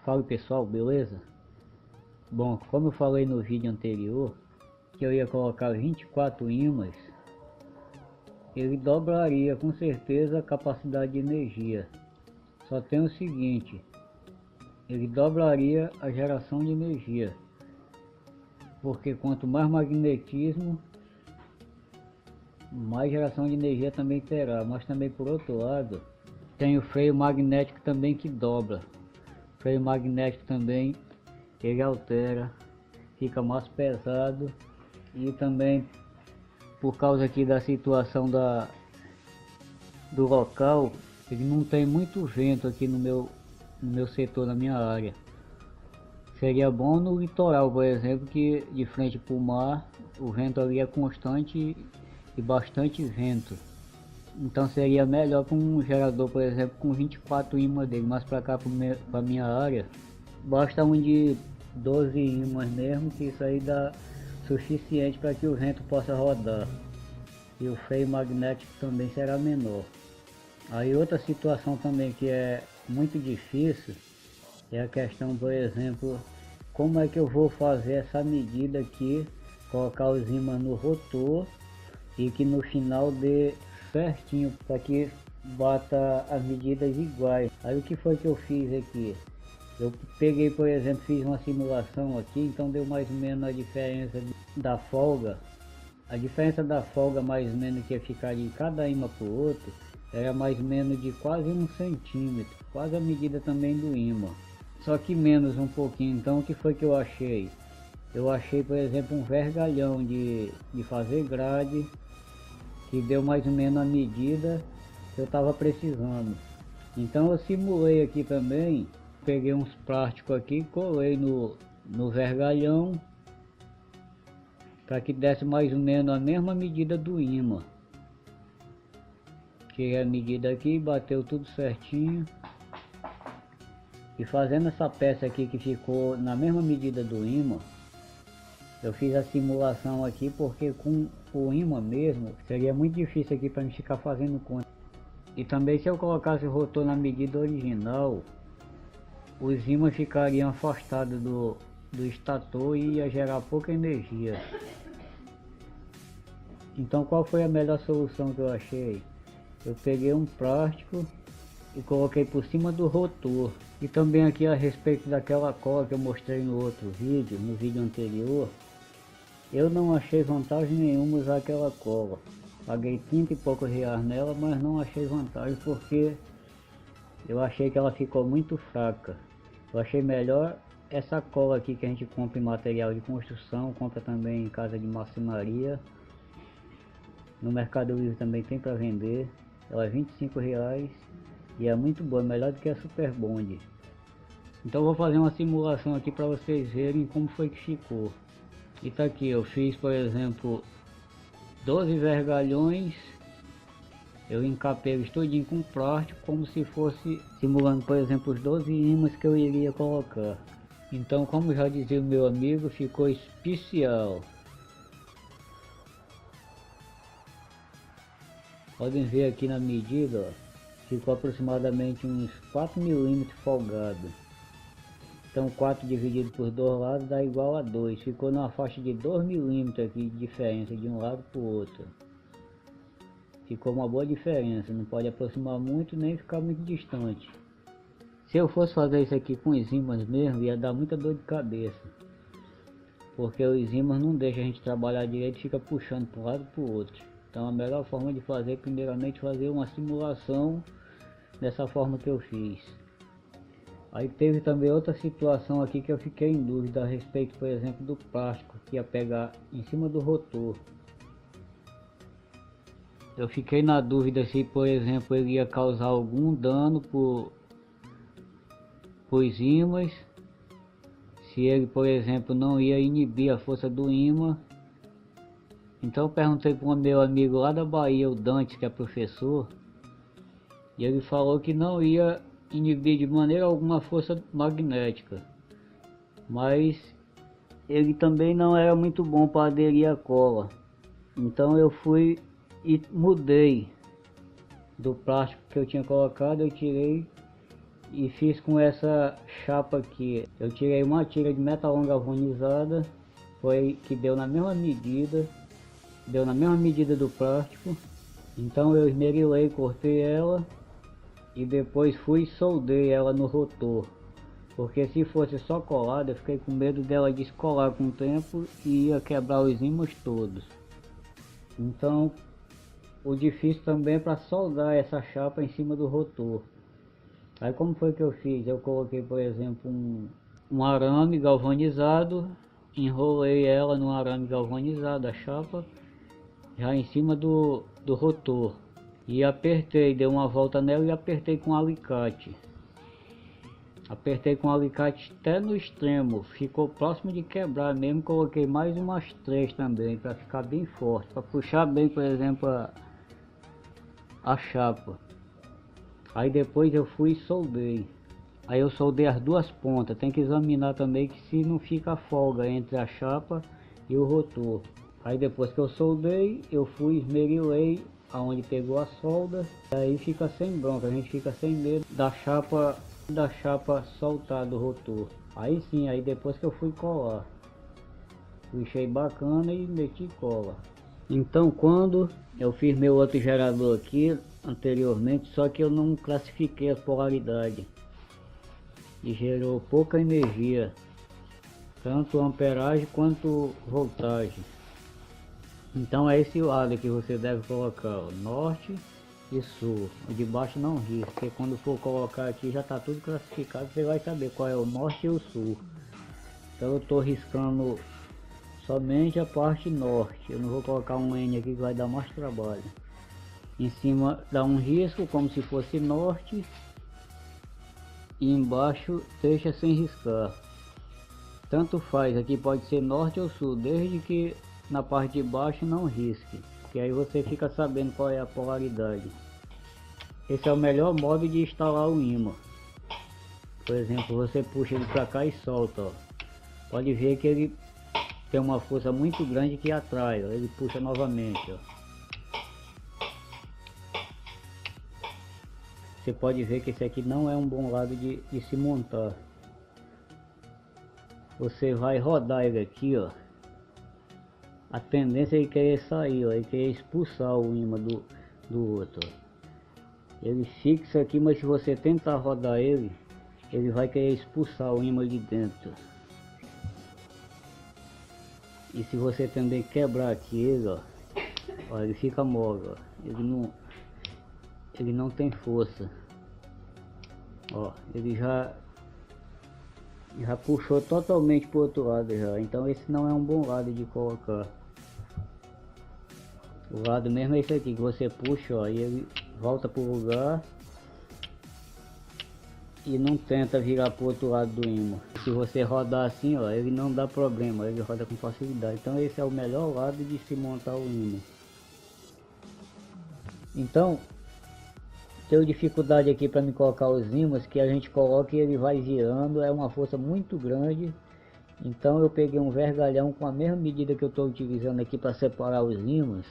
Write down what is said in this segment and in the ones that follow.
Fala pessoal, beleza? Bom, como eu falei no vídeo anterior que eu ia colocar 24 ímãs, ele dobraria com certeza a capacidade de energia. Só tem o seguinte, ele dobraria a geração de energia, porque quanto mais magnetismo, mais geração de energia também terá. Mas também, por outro lado, tem o freio magnético também que dobra. O freio magnético também ele altera, fica mais pesado, e também por causa aqui da situação do local, ele não tem muito vento aqui no meu setor, na minha área. Seria bom no litoral, por exemplo, que de frente para o mar o vento ali é constante e bastante vento. Então seria melhor para um gerador, por exemplo, com 24 ímãs dele. Mas para cá, para minha área, basta um de 12 ímãs mesmo, que isso aí dá suficiente para que o vento possa rodar. E o freio magnético também será menor. Aí outra situação também que é muito difícil é a questão, por exemplo, como é que eu vou fazer essa medida aqui, colocar os ímãs no rotor e que no final dê certinho para que bata as medidas iguais. Aí o que foi que eu fiz aqui? Eu peguei, por exemplo, fiz uma simulação aqui, então deu mais ou menos a diferença da folga. A diferença da folga mais ou menos que ia ficar de cada ímã para o outro era mais ou menos de quase 1 centímetro, quase a medida também do ímã. Só que menos um pouquinho. Então o que foi que eu achei? Eu achei, por exemplo, um vergalhão de fazer grade, que deu mais ou menos a medida que eu estava precisando. Então eu simulei aqui também, peguei uns plásticos aqui, colei no vergalhão, para que desse mais ou menos a mesma medida do ímã. Tirei a medida aqui, bateu tudo certinho. E fazendo essa peça aqui que ficou na mesma medida do ímã, eu fiz a simulação aqui porque com o ímã mesmo seria muito difícil aqui para mim ficar fazendo conta. E também se eu colocasse o rotor na medida original, os ímãs ficariam afastados do estator e ia gerar pouca energia. Então qual foi a melhor solução que eu achei? Eu peguei um plástico e coloquei por cima do rotor. E também aqui a respeito daquela cola que eu mostrei no outro vídeo, no vídeo anterior, eu não achei vantagem nenhuma usar aquela cola. Paguei 30 e poucos reais nela, mas não achei vantagem porque eu achei que ela ficou muito fraca. Eu achei melhor essa cola aqui que a gente compra em material de construção, compra também em casa de marcenaria. No Mercado Livre também tem para vender. Ela é 25 reais e é muito boa, melhor do que a Super Bond. Então eu vou fazer uma simulação aqui para vocês verem como foi que ficou. E tá aqui, eu fiz, por exemplo, 12 vergalhões. Eu encapei eles todinho com plástico, como se fosse simulando, por exemplo, os 12 ímãs que eu iria colocar. Então, como já dizia o meu amigo, ficou especial. Podem ver aqui na medida, ó, ficou aproximadamente uns 4 milímetros folgado. Então 4 dividido por dois lados dá igual a 2. Ficou numa faixa de 2 milímetros aqui de diferença de um lado para o outro. Ficou uma boa diferença, não pode aproximar muito nem ficar muito distante. Se eu fosse fazer isso aqui com os ímãs mesmo, ia dar muita dor de cabeça. Porque os ímãs não deixam a gente trabalhar direito, fica puxando para um lado e para o outro. Então a melhor forma de fazer, primeiramente, fazer uma simulação dessa forma que eu fiz. Aí teve também outra situação aqui que eu fiquei em dúvida a respeito, por exemplo, do plástico que ia pegar em cima do rotor. Eu fiquei na dúvida se, por exemplo, ele ia causar algum dano pros ímãs, se ele, por exemplo, não ia inibir a força do ímã. Então eu perguntei para um meu amigo lá da Bahia, o Dante, que é professor, e ele falou que não ia inibir de maneira alguma a força magnética, mas ele também não era muito bom para aderir à cola. Então eu fui e mudei do plástico que eu tinha colocado, eu tirei e fiz com essa chapa aqui. Eu tirei uma tira de metalon galvanizada, foi que deu na mesma medida, do plástico. Então eu esmerilei, cortei ela e depois fui e soldei ela no rotor, porque se fosse só colada eu fiquei com medo dela descolar com o tempo e ia quebrar os ímãs todos. Então o difícil também é para soldar essa chapa em cima do rotor. Aí como foi que eu fiz? Eu coloquei, por exemplo, um arame galvanizado, enrolei ela no arame galvanizado, a chapa, já em cima do rotor. E apertei, dei uma volta nela e apertei com alicate. Apertei com alicate até no extremo, ficou próximo de quebrar mesmo. Coloquei mais umas 3 também, para ficar bem forte, para puxar bem, por exemplo, a chapa. Aí depois eu fui e soldei. Aí eu soldei as duas pontas. Tem que examinar também que se não fica folga entre a chapa e o rotor. Aí depois que eu soldei, eu fui esmerilei aonde pegou a solda. Aí fica sem bronca, a gente fica sem medo da chapa soltar do rotor. Aí sim, aí depois que eu fui colar, puxei bacana e meti cola. Então quando eu fiz meu outro gerador aqui anteriormente, só que eu não classifiquei a polaridade e gerou pouca energia, tanto amperagem quanto voltagem. Então é esse lado que você deve colocar, ó, norte e sul. O de baixo não risca, porque quando for colocar aqui já está tudo classificado, você vai saber qual é o norte e o sul. Então eu estou riscando somente a parte norte. Eu não vou colocar um N aqui que vai dar mais trabalho. Em cima dá um risco como se fosse norte e embaixo deixa sem riscar. Tanto faz, aqui pode ser norte ou sul, desde que na parte de baixo não risque, que aí você fica sabendo qual é a polaridade. Esse é o melhor modo de instalar o ímã. Por exemplo, você puxa ele para cá e solta, ó. Pode ver que ele tem uma força muito grande que atrai, ó. Ele puxa novamente, ó. Você pode ver que esse aqui não é um bom lado de se montar. Você vai rodar ele aqui, ó. A tendência é ele querer sair, ó, ele querer expulsar o ímã do outro. Ele fixa aqui, mas se você tentar rodar ele, ele vai querer expulsar o ímã de dentro. E se você também quebrar aqui ele, ó, ele fica mole, ó. Ele não tem força. Ó, ele já puxou totalmente pro outro lado já. Então esse não é um bom lado de colocar. O lado mesmo é esse aqui que você puxa, ó, e ele volta pro lugar e não tenta virar pro outro lado do ímã. Se você rodar assim, ó, ele não dá problema, ele roda com facilidade. Então esse é o melhor lado de se montar o ímã. Então tenho dificuldade aqui para me colocar os ímãs, que a gente coloca e ele vai virando, é uma força muito grande. Então eu peguei um vergalhão com a mesma medida que eu estou utilizando aqui para separar os ímãs.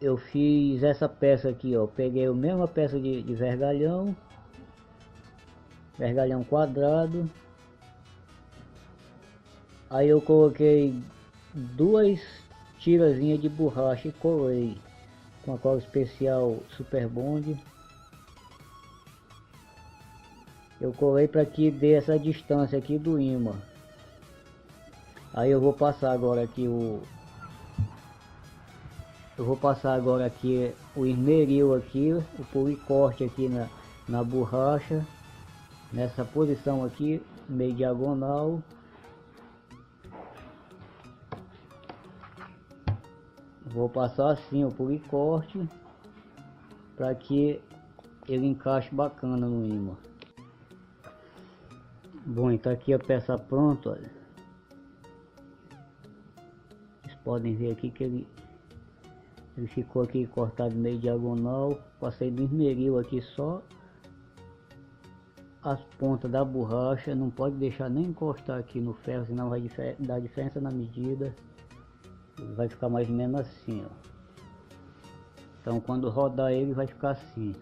Eu fiz essa peça aqui, ó, peguei a mesma peça de vergalhão quadrado. Aí eu coloquei 2 tirazinhas de borracha e colei com a cola especial Super Bond. Eu colei para que dê essa distância aqui do ímã. Aí eu vou passar agora aqui o esmeril aqui, o policorte aqui na borracha, nessa posição aqui, meio diagonal. Vou passar assim o policorte para que ele encaixe bacana no ímã. Bom, então aqui a peça pronta, olha. Vocês podem ver aqui que ele ficou aqui cortado meio diagonal. Passei do esmeril aqui só as pontas da borracha, não pode deixar nem encostar aqui no ferro, senão vai dar diferença na medida. Vai ficar mais ou menos assim, ó. Então quando rodar ele vai ficar assim.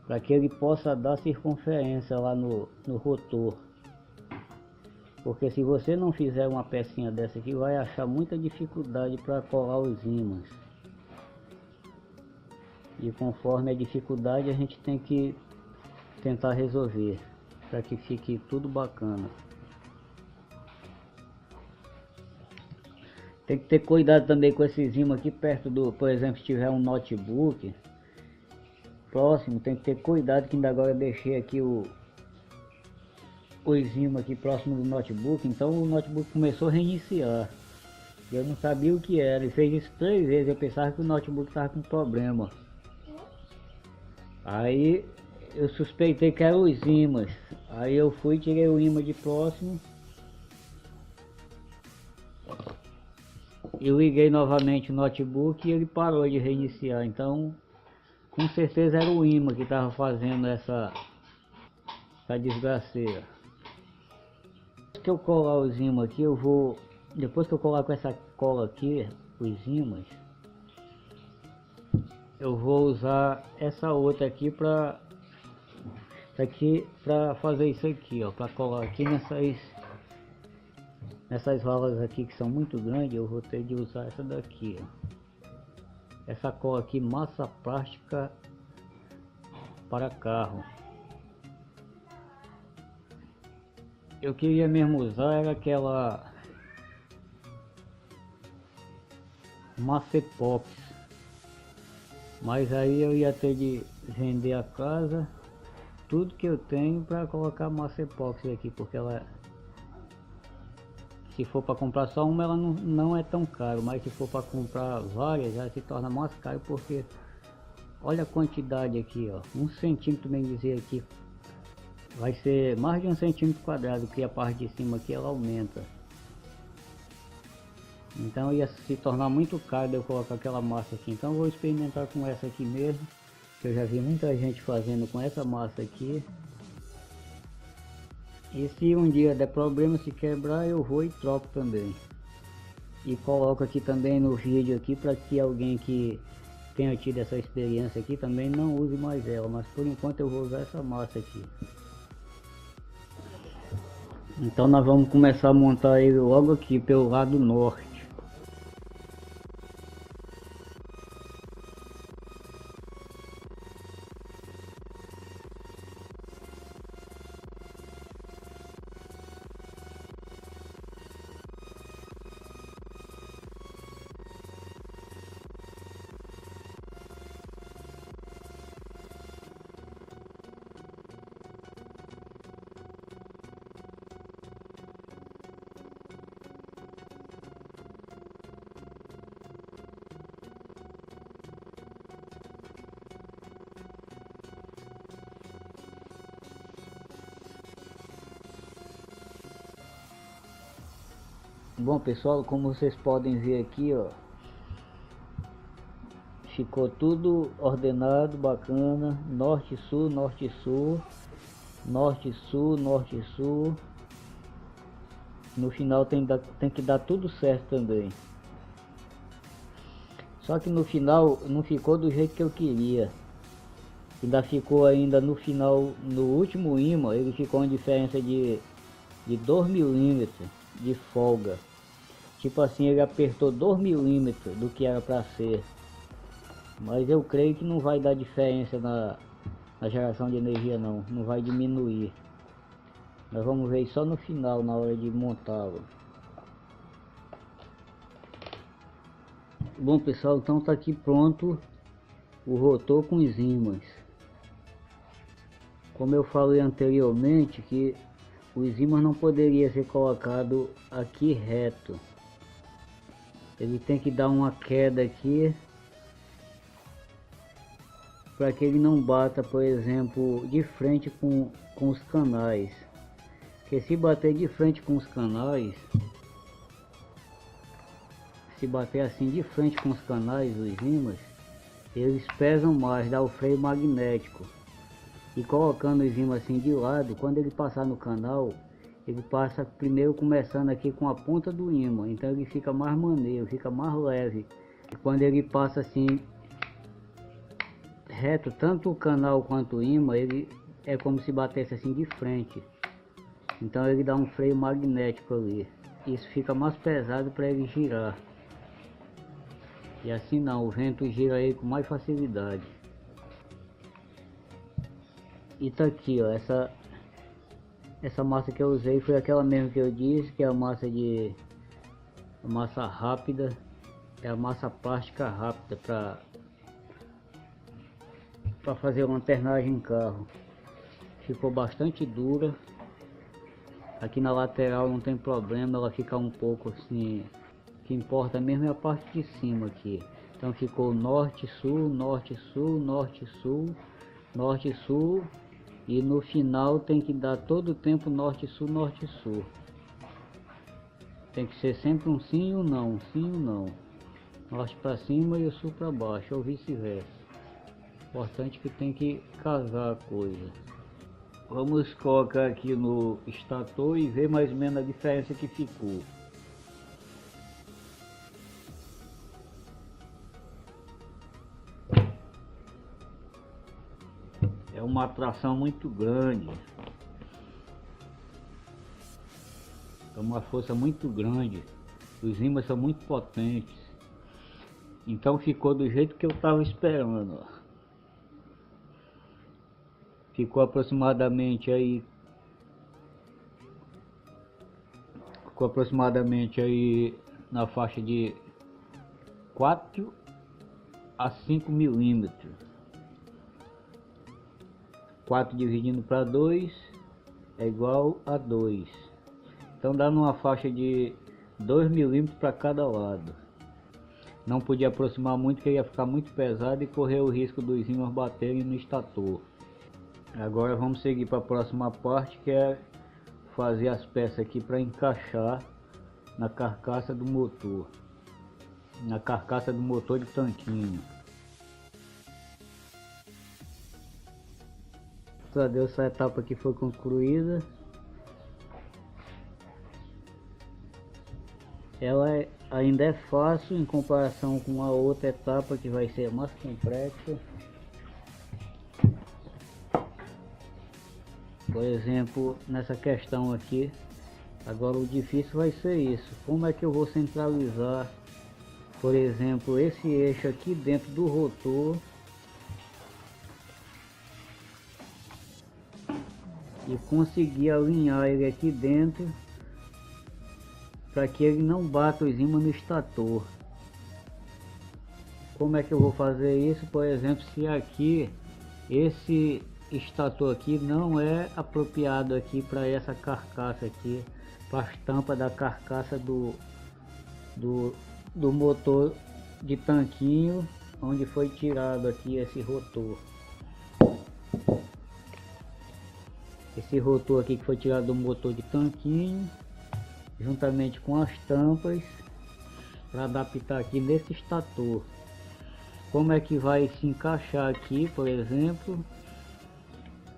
para que ele possa dar circunferência lá no rotor. Porque se você não fizer uma pecinha dessa aqui, vai achar muita dificuldade para colar os ímãs. E conforme a dificuldade a gente tem que tentar resolver, para que fique tudo bacana. Tem que ter cuidado também com esses ímãs aqui perto do, por exemplo, se tiver um notebook próximo, tem que ter cuidado, que ainda agora eu deixei aqui os ímãs aqui próximo do notebook, então o notebook começou a reiniciar. Eu não sabia o que era, ele fez isso 3 vezes, eu pensava que o notebook estava com problema. Aí eu suspeitei que eram os ímãs, aí eu fui, tirei o ímã de próximo e liguei novamente o notebook e ele parou de reiniciar. Então com certeza era o ímã que estava fazendo essa desgraceira. Depois que eu colar os ímãs aqui, depois que eu colar com essa cola aqui os ímãs, eu vou usar essa outra aqui para fazer isso aqui, ó, para colar aqui nessas valas aqui que são muito grandes. Eu vou ter de usar essa daqui, ó. Essa cola aqui, massa plástica para carro. Eu queria mesmo usar era aquela massa epox, mas aí eu ia ter de vender a casa, tudo que eu tenho, para colocar massa epóxi aqui, porque ela, se for para comprar só uma, ela não é tão caro, mas se for para comprar várias, já se torna mais caro, porque olha a quantidade aqui, ó, 1 centímetro, bem dizer aqui, vai ser mais de 1 centímetro quadrado, que a parte de cima aqui ela aumenta. Então ia se tornar muito caro eu colocar aquela massa aqui. Então eu vou experimentar com essa aqui mesmo, que eu já vi muita gente fazendo com essa massa aqui. E se um dia der problema, se quebrar, eu vou e troco também. E coloco aqui também no vídeo aqui, para que alguém que tenha tido essa experiência aqui também não use mais ela. Mas por enquanto eu vou usar essa massa aqui. Então nós vamos começar a montar ele logo aqui pelo lado norte. Bom pessoal, como vocês podem ver aqui, ó, ficou tudo ordenado, bacana, norte, sul, norte, sul, norte, sul, norte, sul. No final tem que dar tudo certo também. Só que no final não ficou do jeito que eu queria. Ainda ficou ainda no final, no último ímã, ele ficou uma diferença de 2 milímetros de folga. Tipo assim, ele apertou 2 milímetros do que era para ser. Mas eu creio que não vai dar diferença na geração de energia, não vai diminuir. Nós vamos ver só no final, na hora de montá-lo. Bom pessoal, então tá aqui pronto o rotor com os ímãs. Como eu falei anteriormente, que os ímãs não poderia ser colocado aqui reto. Ele tem que dar uma queda aqui, para que ele não bata, por exemplo, de frente com os canais. Porque se bater de frente com os canais, se bater assim de frente com os canais, os ímãs, eles pesam mais, dá o freio magnético. E colocando os ímãs assim de lado, quando ele passar no canal, ele passa primeiro começando aqui com a ponta do ímã, então ele fica mais maneiro, fica mais leve. E quando ele passa assim reto, tanto o canal quanto o ímã, ele é como se batesse assim de frente. Então ele dá um freio magnético ali. Isso fica mais pesado para ele girar. E assim não, o vento gira ele com mais facilidade. E tá aqui, ó, essa massa que eu usei foi aquela mesmo que eu disse, que é a massa rápida, é a massa plástica rápida para fazer lanternagem em carro. Ficou bastante dura. Aqui na lateral não tem problema, ela fica um pouco assim. O que importa mesmo é a parte de cima aqui. Então ficou norte, sul, norte, sul, norte, sul, norte, sul. E no final tem que dar todo o tempo norte, sul, norte, sul. Tem que ser sempre um sim e um não, um sim e um não. Norte para cima e o sul para baixo, ou vice-versa. Importante que tem que casar a coisa. Vamos colocar aqui no estator e ver mais ou menos a diferença que ficou. É uma atração muito grande. É uma força muito grande. Os ímãs são muito potentes. Então ficou do jeito que eu estava esperando. Ficou aproximadamente aí na faixa de 4 a 5 milímetros. 4 dividindo para 2 é igual a 2. Então dá numa faixa de 2 milímetros para cada lado. Não podia aproximar muito, que ia ficar muito pesado e correr o risco dos ímãs baterem no estator. Agora vamos seguir para a próxima parte, que é fazer as peças aqui para encaixar na carcaça do motor. Na carcaça do motor de tanquinho. Essa etapa aqui foi concluída. Ela ainda é fácil em comparação com a outra etapa, que vai ser mais complexa. Por exemplo, nessa questão aqui, agora o difícil vai ser isso. Como é que eu vou centralizar, por exemplo, esse eixo aqui dentro do rotor e conseguir alinhar ele aqui dentro para que ele não bata os ímãs no estator. Como é que eu vou fazer isso? Por exemplo, se aqui esse estator aqui não é apropriado aqui para essa carcaça aqui, para as tampas da carcaça do motor de tanquinho, onde foi tirado aqui esse rotor. Esse rotor aqui que foi tirado do motor de tanquinho, juntamente com as tampas, para adaptar aqui nesse estator. Como é que vai se encaixar aqui, por exemplo,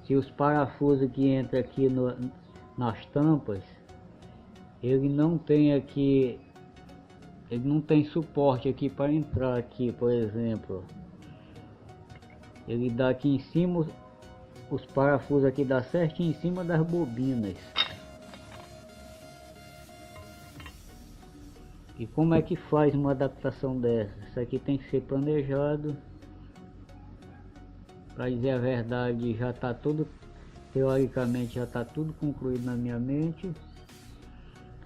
se os parafusos que entram aqui nas tampas, ele não tem aqui, ele não tem suporte aqui para entrar aqui, por exemplo. Ele dá aqui em cima, os parafusos aqui dá certinho em cima das bobinas. E como é que faz uma adaptação dessa? Isso aqui tem que ser planejado. Para dizer a verdade, já está tudo, teoricamente já está tudo concluído na minha mente.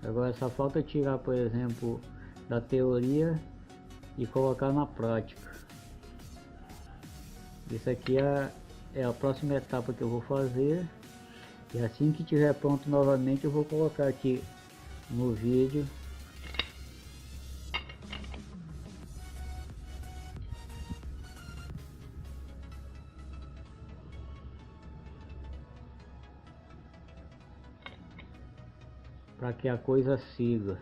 Agora só falta tirar, por exemplo, da teoria e colocar na prática. Isso aqui é a próxima etapa que eu vou fazer. E assim que estiver pronto novamente, eu vou colocar aqui no vídeo. Para que a coisa siga.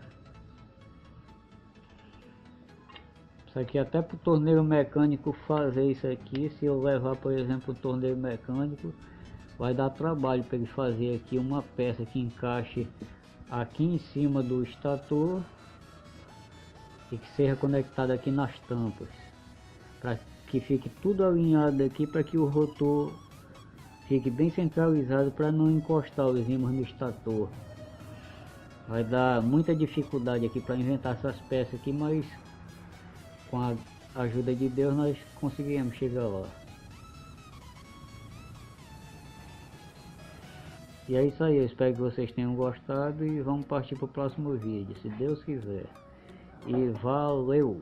Isso aqui até para o torneiro mecânico fazer isso aqui, se eu levar, por exemplo, o torneiro mecânico, vai dar trabalho para ele fazer aqui uma peça que encaixe aqui em cima do estator e que seja conectada aqui nas tampas, para que fique tudo alinhado aqui para que o rotor fique bem centralizado para não encostar os ímãs no estator. Vai dar muita dificuldade aqui para inventar essas peças aqui, mas com a ajuda de Deus nós conseguimos chegar lá. E é isso aí, eu espero que vocês tenham gostado e vamos partir para o próximo vídeo, se Deus quiser. E valeu!